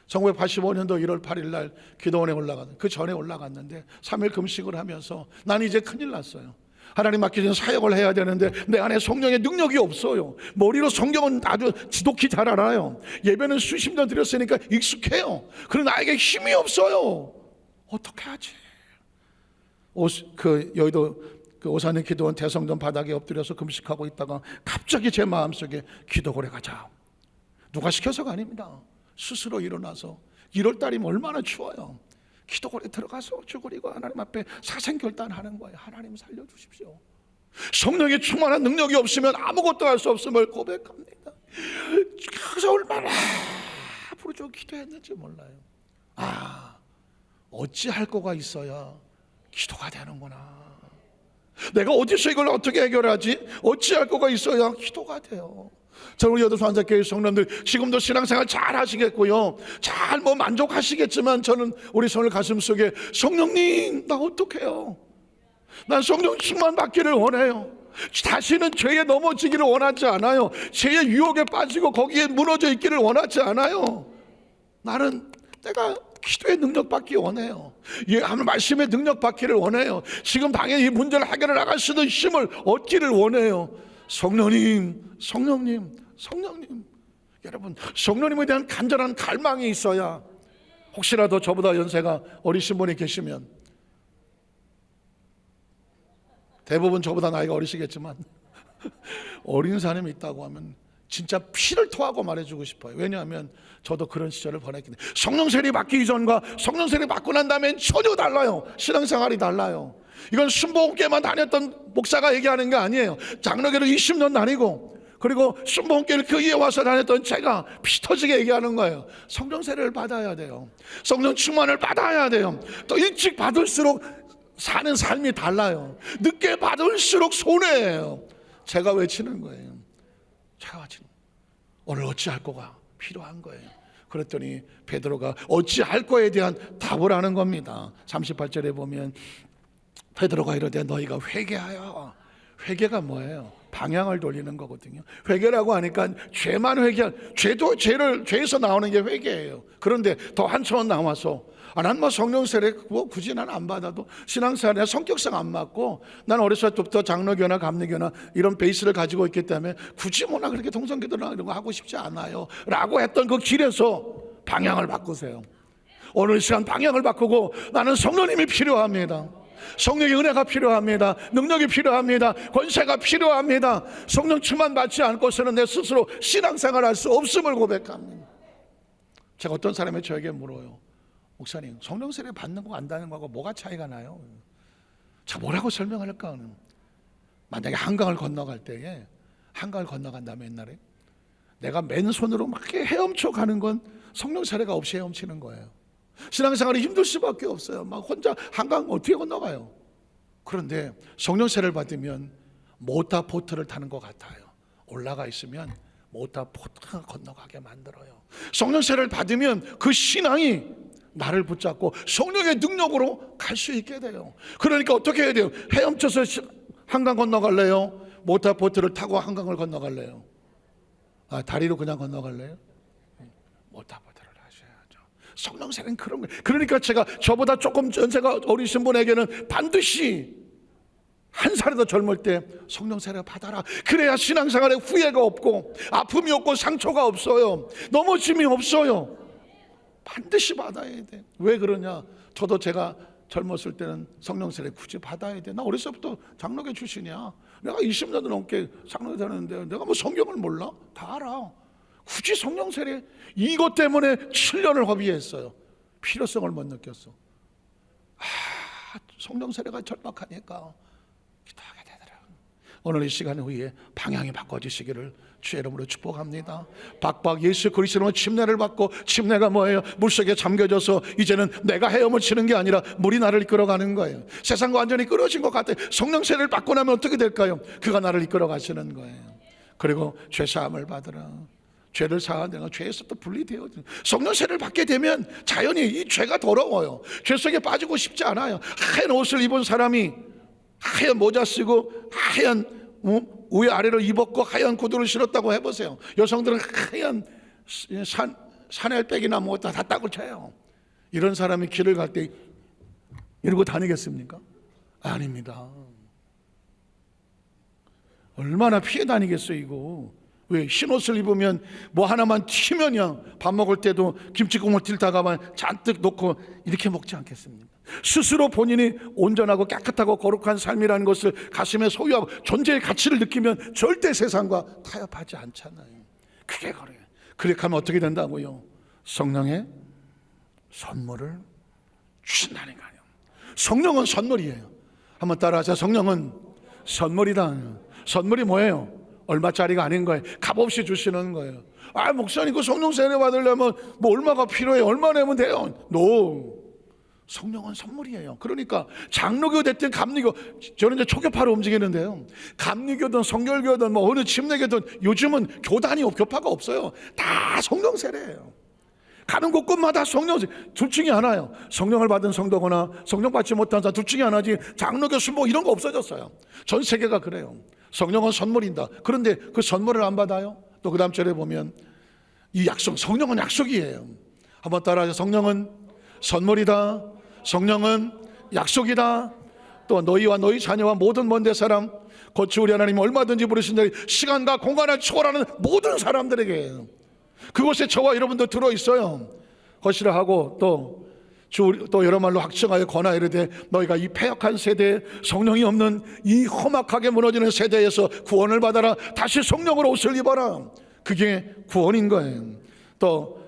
1985년도 1월 8일 날 기도원에 그 전에 올라갔는데 3일 금식을 하면서 난 이제 큰일 났어요. 하나님 맡기신 사역을 해야 되는데 내 안에 성령의 능력이 없어요. 머리로 성경은 아주 지독히 잘 알아요. 예배는 수십 년 드렸으니까 익숙해요. 그러나 나에게 힘이 없어요. 어떻게 하지? 여의도 오산의 기도원 대성전 바닥에 엎드려서 금식하고 있다가 갑자기 제 마음속에 기도고래 가자. 누가 시켜서가 아닙니다. 스스로 일어나서 1월달이면 얼마나 추워요. 기도골에 들어가서 쭈그리고 하나님 앞에 사생결단하는 거예요. 하나님 살려주십시오. 성령의 충만한 능력이 없으면 아무것도 할 수 없음을 고백합니다. 그래서 얼마나 부르짖어 기도했는지 몰라요. 어찌할 거가 있어야 기도가 되는구나. 내가 어디서 이걸 어떻게 해결하지? 어찌할 거가 있어야 기도가 돼요. 저는 우리 여도수환자교회 성도님들 지금도 신앙생활 잘 하시겠고요, 잘 만족하시겠지만 저는 우리 손을 가슴속에 성령님 나 어떡해요? 난 성령 충만 받기를 원해요. 다시는 죄에 넘어지기를 원하지 않아요. 죄의 유혹에 빠지고 거기에 무너져 있기를 원하지 않아요. 나는 내가 기도의 능력 받기 원해요. 하나님 말씀의 능력 받기를 원해요. 지금 당연히 이 문제를 해결해 나갈 수 있는 힘을 얻기를 원해요. 성령님, 성령님, 성령님. 여러분, 성령님에 대한 간절한 갈망이 있어야, 혹시라도 저보다 연세가 어리신 분이 계시면, 대부분 저보다 나이가 어리시겠지만 어린 사람이 있다고 하면 진짜 피를 토하고 말해주고 싶어요. 왜냐하면 저도 그런 시절을 보냈기 때문에. 성령 세례 받기 이전과 성령 세례 받고 난 다음엔 전혀 달라요. 신앙생활이 달라요. 이건 순복음교회만 다녔던 목사가 얘기하는 게 아니에요. 장로교를 20년 다니고, 그리고 순복음교회를 그 위에 와서 다녔던 제가 피 터지게 얘기하는 거예요. 성령 세례를 받아야 돼요. 성령 충만을 받아야 돼요. 또 일찍 받을수록 사는 삶이 달라요. 늦게 받을수록 손해예요. 제가 외치는 거예요. 제가 외치는 거예요. 오늘 어찌할 거가 필요한 거예요. 그랬더니 베드로가 어찌할 거에 대한 답을 하는 겁니다. 38절에 보면 베드로가 이르되 너희가 회개하여. 회개가 뭐예요? 방향을 돌리는 거거든요. 회개라고 하니까 죄만 죄에서 나오는 게 회개예요. 그런데 더 한층 나와서 난 뭐 성령 세례 굳이 난 안 받아도 신앙생활에 성격상 안 맞고, 난 어렸을 때부터 장로교나 감리교나 이런 베이스를 가지고 있기 때문에 굳이 뭐나 그렇게 동성기도나 이런 거 하고 싶지 않아요 라고 했던 그 길에서 방향을 바꾸세요. 오늘 시간 방향을 바꾸고, 나는 성령님이 필요합니다. 성령의 은혜가 필요합니다. 능력이 필요합니다. 권세가 필요합니다. 성령 충만 받지 않고서는 내 스스로 신앙생활 할 수 없음을 고백합니다. 제가 어떤 사람이 저에게 물어요. 목사님, 성령 세례 받는 거 안 받는 거하고 뭐가 차이가 나요? 자, 뭐라고 설명할까? 만약에 한강을 건너갈 때에, 한강을 건너간다면 옛날에 내가 맨손으로 막 헤엄쳐 가는 건 성령 세례가 없이 헤엄치는 거예요. 신앙생활이 힘들 수밖에 없어요. 막 혼자 한강 어떻게 건너가요? 그런데 성령 세례를 받으면 모타 보트를 타는 것 같아요. 올라가 있으면 모타 보트가 건너가게 만들어요. 성령 세례를 받으면 그 신앙이 나를 붙잡고 성령의 능력으로 갈 수 있게 돼요. 그러니까 어떻게 해야 돼요? 헤엄쳐서 한강 건너갈래요? 모타 보트를 타고 한강을 건너갈래요? 다리로 그냥 건너갈래요? 모타 보트를 하셔야죠. 성령 세례는 그런 거예요. 그러니까 제가 저보다 조금 연세가 어리신 분에게는 반드시 한 살이라도 젊을 때 성령 세례 받아라. 그래야 신앙생활에 후회가 없고 아픔이 없고 상처가 없어요. 넘어짐이 없어요. 반드시 받아야 돼. 왜 그러냐? 저도 제가 젊었을 때는 성령 세례 굳이 받아야 돼. 나 어렸을 때부터 장로교 출신이야. 내가 20년도 넘게 장로교 다녔는데 내가 뭐 성경을 몰라? 다 알아. 굳이 성령 세례 이것 때문에 7년을 허비했어요. 필요성을 못 느꼈어. 성령 세례가 절박하니까 기도하게 되더라고요. 오늘 이 시간 후에 방향이 바꿔지시기를 주의 이름으로 축복합니다. 박박 예수 그리스도로 침례를 받고, 침례가 뭐예요? 물속에 잠겨져서 이제는 내가 헤엄을 치는 게 아니라 물이 나를 이끌어가는 거예요. 세상과 완전히 끊어진 것 같아요. 성령 세례를 받고 나면 어떻게 될까요? 그가 나를 이끌어 가시는 거예요. 그리고 죄 사함을 받으라. 죄를 사하는 내가 죄에서부터 분리되어, 성령 세례를 받게 되면 자연히 이 죄가 더러워요. 죄 속에 빠지고 싶지 않아요. 하얀 옷을 입은 사람이 하얀 모자 쓰고 하얀 위아래로 입었고 하얀 구두를 신었다고 해보세요. 여성들은 하얀 샤넬백이나 뭐 다 닦고 쳐요. 이런 사람이 길을 갈 때 이러고 다니겠습니까? 아닙니다. 얼마나 피해 다니겠어요 이거. 왜? 흰옷을 입으면 뭐 하나만 튀면요, 밥 먹을 때도 김치국물 틸다가만 잔뜩 놓고 이렇게 먹지 않겠습니까? 스스로 본인이 온전하고 깨끗하고 거룩한 삶이라는 것을 가슴에 소유하고 존재의 가치를 느끼면 절대 세상과 타협하지 않잖아요. 그게 그래요. 그렇게 하면 어떻게 된다고요? 성령의 선물을 주신다는 거예요. 성령은 선물이에요. 한번 따라하자. 성령은 선물이다. 선물이 뭐예요? 얼마짜리가 아닌 거예요. 값없이 주시는 거예요. 목사님 그 성령 세례 받으려면 뭐 얼마가 필요해요? 얼마 내면 돼요? No. 성령은 선물이에요. 그러니까 장로교 됐든 감리교, 저는 이제 초교파로 움직이는데요, 감리교든 성결교든 뭐 어느 침례교든 요즘은 교파가 없어요. 다 성령 세례예요. 가는 곳곳마다 성령, 둘 중에 하나예요. 성령을 받은 성도거나 성령 받지 못한 자, 둘 중에 하나지. 장로교 순복 이런 거 없어졌어요. 전 세계가 그래요. 성령은 선물이다. 그런데 그 선물을 안 받아요? 또 그 다음 절에 보면 이 약속, 성령은 약속이에요. 한번 따라하세요. 성령은 선물이다. 성령은 약속이다. 또 너희와 너희 자녀와 모든 먼데 사람, 곧 우리 하나님 얼마든지 부르신 자리, 시간과 공간을 초월하는 모든 사람들에게, 그곳에 저와 여러분도 들어있어요. 것이라 하고 또 여러 말로 확증하여 권하여 이르되 너희가 이 패역한 세대, 성령이 없는 이 험악하게 무너지는 세대에서 구원을 받아라. 다시 성령으로 옷을 입어라. 그게 구원인 거예요. 또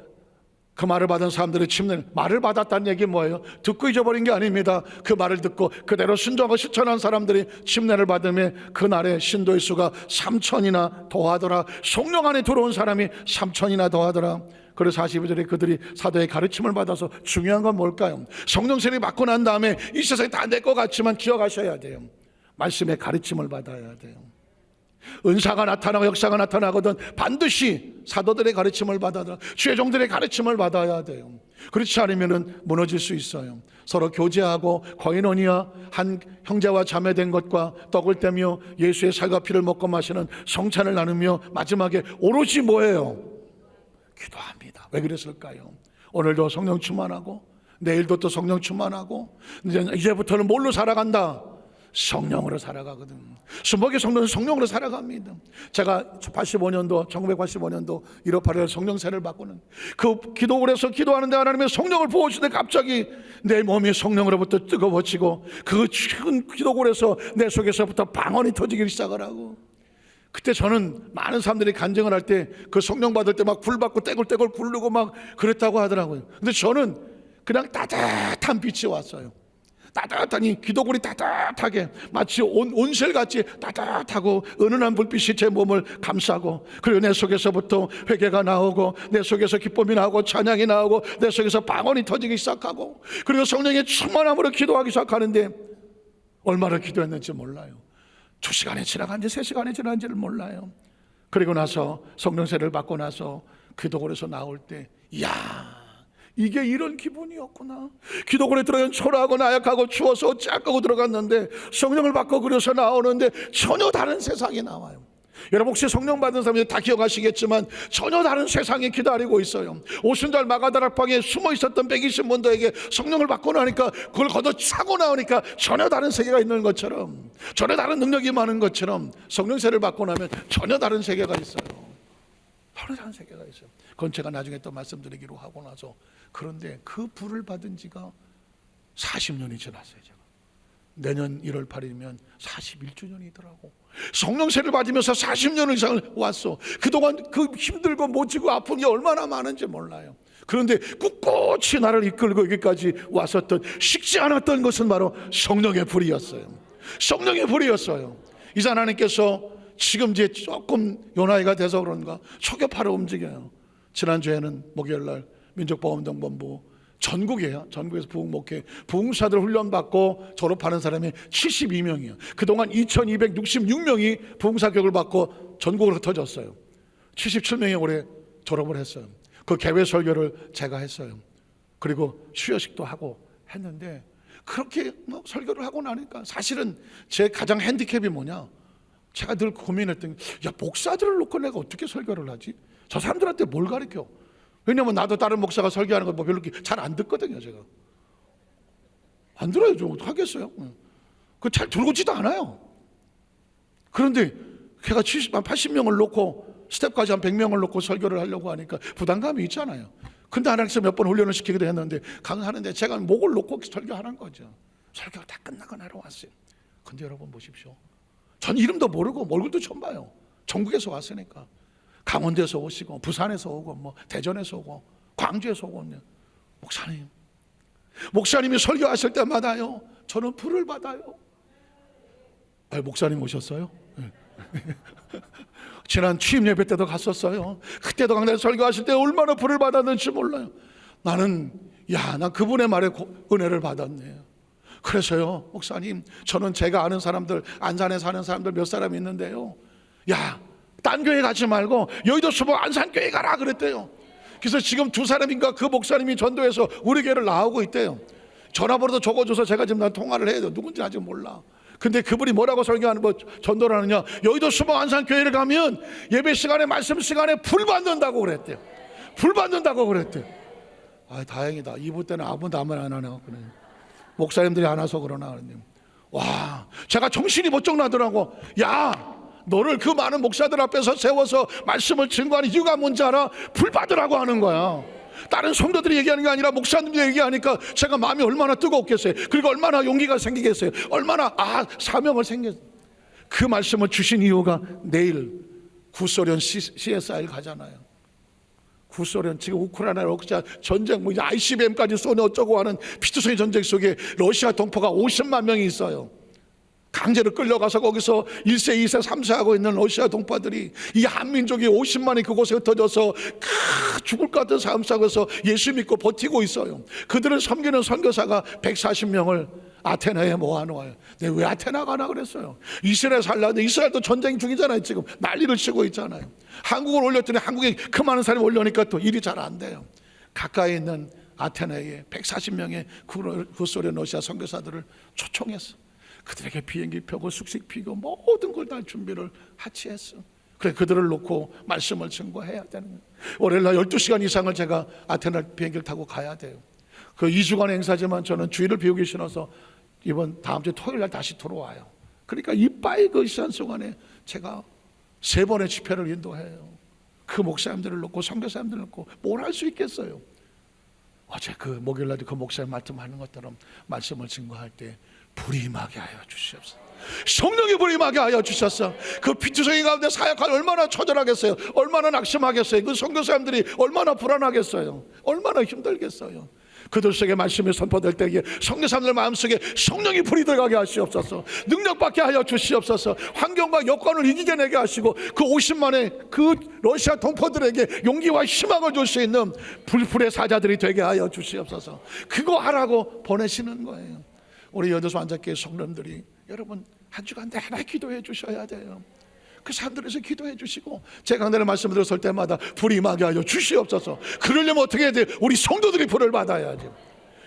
그 말을 받은 사람들의 침례, 말을 받았다는 얘기 뭐예요? 듣고 잊어버린 게 아닙니다. 그 말을 듣고 그대로 순종하고 실천한 사람들이 침례를 받음에 그날의 신도의 수가 3천이나 더하더라. 성령 안에 들어온 사람이 3천이나 더하더라. 그래서 42절에 그들이 사도의 가르침을 받아서, 중요한 건 뭘까요? 성령 세례 받고 난 다음에 이 세상이 다 내 것 같지만 기억하셔야 돼요. 말씀의 가르침을 받아야 돼요. 은사가 나타나고 역사가 나타나거든 반드시 사도들의 가르침을 받아야, 주의 종들의 가르침을 받아야 돼요. 그렇지 않으면 무너질 수 있어요. 서로 교제하고 거인원이야 한 형제와 자매된 것과 떡을 떼며 예수의 살과 피를 먹고 마시는 성찬을 나누며 마지막에 오로지 뭐예요? 기도합니다. 왜 그랬을까요? 오늘도 성령 충만하고 내일도 또 성령 충만하고 이제부터는 뭘로 살아간다? 성령으로 살아가거든. 수목의 성도는 성령으로 살아갑니다. 제가 1985년도 1월 8일 성령 세례를 받고는 그 기도원에서 기도하는데 하나님의 성령을 부어주시는데 갑자기 내 몸이 성령으로부터 뜨거워지고 그 큰 기도원에서 내 속에서부터 방언이 터지기 시작을 하고, 그때 저는 많은 사람들이 간증을 할 때 그 성령 받을 때 막 불 받고 떼굴떼굴 굴르고 막 그랬다고 하더라고요. 근데 저는 그냥 따뜻한 빛이 왔어요. 따뜻하니 기도골이 따뜻하게 마치 온실같이 따뜻하고 은은한 불빛이 제 몸을 감싸고, 그리고 내 속에서부터 회개가 나오고 내 속에서 기쁨이 나오고 찬양이 나오고 내 속에서 방언이 터지기 시작하고, 그리고 성령의 충만함으로 기도하기 시작하는데 얼마나 기도했는지 몰라요. 2시간이 지나간지 3시간이 지나간지를 몰라요. 그리고 나서 성령 세례를 받고 나서 기도골에서 나올 때, 이야, 이게 이런 기분이었구나. 기도골에 들어간 초라하고 나약하고 추워서 짝하고 들어갔는데 성령을 받고 그려서 나오는데 전혀 다른 세상이 나와요. 여러분 혹시 성령 받은 사람들 다 기억하시겠지만 전혀 다른 세상이 기다리고 있어요. 오순절 마가다락방에 숨어 있었던 120문도에게 성령을 받고 나니까 그걸 걷어차고 나오니까 전혀 다른 세계가 있는 것처럼, 전혀 다른 능력이 많은 것처럼 성령 세례를 받고 나면 전혀 다른 세계가 있어요. 전혀 다른 세계가 있어요. 그건 제가 나중에 또 말씀드리기로 하고 나서. 그런데 그 불을 받은 지가 40년이 지났어요. 제가 내년 1월 8일이면 41주년이더라고. 성령 세례를 받으면서 40년 이상을 왔어. 그동안 그 힘들고 못지고 아픈 게 얼마나 많은지 몰라요. 그런데 꿋꿋이 나를 이끌고 여기까지 왔었던, 식지 않았던 것은 바로 성령의 불이었어요. 성령의 불이었어요. 이제 하나님께서 지금 이제 조금 요 나이가 돼서 그런가 초교파로 움직여요. 지난주에는 목요일날 민족보험정본부 전국에서 부흥목회 부흥사들 훈련받고 졸업하는 사람이 72명이에요. 그동안 2266명이 부흥사 교육을 받고 전국으로 흩어졌어요. 77명이 올해 졸업을 했어요. 그 개회 설교를 제가 했어요. 그리고 수여식도 하고 했는데, 그렇게 설교를 하고 나니까 사실은 제 가장 핸디캡이 뭐냐, 제가 늘 고민했던 게, 야, 목사들을 놓고 내가 어떻게 설교를 하지? 저 사람들한테 뭘 가르쳐? 왜냐면 나도 다른 목사가 설교하는 거 뭐 별로 잘 안 듣거든요. 제가 안 들어요. 좀 하겠어요. 그 잘 들어오지도 않아요. 그런데 걔가 80명을 놓고 스텝까지 한 100명을 놓고 설교를 하려고 하니까 부담감이 있잖아요. 근데 하나님께서 몇 번 훈련을 시키기도 했는데 강하는데 제가 목을 놓고 설교하는 거죠. 설교가 다 끝나고 나러 왔어요. 근데 여러분 보십시오. 전 이름도 모르고 얼굴도 처음 봐요. 전국에서 왔으니까. 강원도에서 오시고 부산에서 오고 뭐 대전에서 오고 광주에서 오고, 목사님이 설교하실 때마다요 저는 불을 받아요. 목사님 오셨어요? 네. 지난 취임 예배 때도 갔었어요. 그때도 강단에 설교하실 때 얼마나 불을 받았는지 몰라요. 나는 난 그분의 말에 은혜를 받았네요. 그래서요, 목사님, 저는 제가 아는 사람들, 안산에 사는 사람들 몇 사람 있는데요, 딴 교회 가지 말고 여의도 수보 안산교회 가라 그랬대요. 그래서 지금 2사람인가 그 목사님이 전도해서 우리 교회를 나오고 있대요. 전화번호도 적어줘서 제가 지금 통화를 해야 돼요. 누군지 아직 몰라. 근데 그분이 뭐라고 설교하는 전도를 하느냐, 여의도 수목안산교회를 가면 예배 시간에 말씀 시간에 불 받는다고 그랬대요. 불 받는다고 그랬대요. 아, 다행이다. 이분 때는 아무도 아무 안 하나. 그래. 목사님들이 안 와서 그러나. 와, 제가 정신이 번쩍 나더라고. 야, 너를 그 많은 목사들 앞에서 세워서 말씀을 증거하는 이유가 뭔지 알아? 불 받으라고 하는 거야. 다른 성도들이 얘기하는 게 아니라 목사님들이 얘기하니까 제가 마음이 얼마나 뜨겁겠어요. 그리고 얼마나 용기가 생기겠어요. 얼마나 사명을 생겼어요. 그 말씀을 주신 이유가 내일 구소련 CSI를 가잖아요. 구소련, 지금 우크라이나 러시아 전쟁, ICBM까지 쏘네 어쩌고 하는 피투성이 전쟁 속에 러시아 동포가 50만 명이 있어요. 강제로 끌려가서 거기서 1세, 2세, 3세 하고 있는 러시아 동포들이, 이 한민족이 50만이 그곳에 흩어져서 죽을 것 같은 삶 속에서 예수 믿고 버티고 있어요. 그들을 섬기는 선교사가 140명을 아테나에 모아놓아요. 근데 왜 아테나 가나 그랬어요? 이스라엘 살라는데 이스라엘도 전쟁 중이잖아요. 지금 난리를 치고 있잖아요. 한국을 올렸더니 한국에 그 많은 사람이 올려니까 또 일이 잘 안 돼요. 가까이 있는 아테나에 140명의 구소련 러시아 선교사들을 초청했어. 그들에게 비행기 표고 숙식 비고 모든 걸 다 준비를 하치했어. 그래, 그들을 놓고 말씀을 증거해야 되는 거예요. 월요일 날 12시간 이상을 제가 아테나 비행기를 타고 가야 돼요. 그 2주간 행사지만 저는 주일을 비우기 싫어서 이번 다음 주 토요일 날 다시 들어와요. 그러니까 이빠이 그 시간 동안에 제가 3번의 집회를 인도해요. 그 목사님들을 놓고 선교사님들을 놓고 뭘 할 수 있겠어요. 어제 그 목요일 날 그 목사님 말씀하는 것처럼 말씀을 증거할 때 불이 임하게 하여 주시옵소서. 성령이 불이 임하게 하여 주셨어. 그 피투성이 가운데 사역할 얼마나 처절하겠어요. 얼마나 낙심하겠어요. 그 선교사님들이 얼마나 불안하겠어요. 얼마나 힘들겠어요. 그들 속에 말씀이 선포될 때에 선교사님들 마음속에 성령이 불이 들어가게 하시옵소서. 능력받게 하여 주시옵소서. 환경과 여건을 이겨내게 하시고 그 50만의 그 러시아 동포들에게 용기와 희망을 줄 수 있는 불의 사자들이 되게 하여 주시옵소서. 그거 하라고 보내시는 거예요. 우리 여도소 안자교회 성도님들이 여러분 한 주간 내내 기도해 주셔야 돼요. 그 사람들에서 기도해 주시고 제 강단의 말씀을 들었을 때마다 불이 임하게 하여 주시옵소서. 그러려면 어떻게 해야 돼요? 우리 성도들이 불을 받아야죠.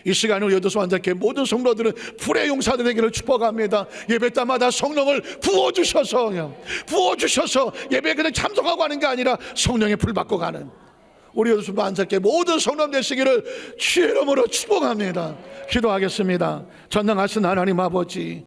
이 시간에 우리 여도소 안자교회 모든 성도들은 불의 용사들 되기를 축복합니다. 예배 때마다 성령을 부어주셔서 예배에 그냥 참석하고 하는 게 아니라 성령의 불 받고 가는 우리 여도소 안자교회 모든 성도님 되시기를 주의 이름으로 축복합니다. 기도하겠습니다. 전능하신 하나님 아버지,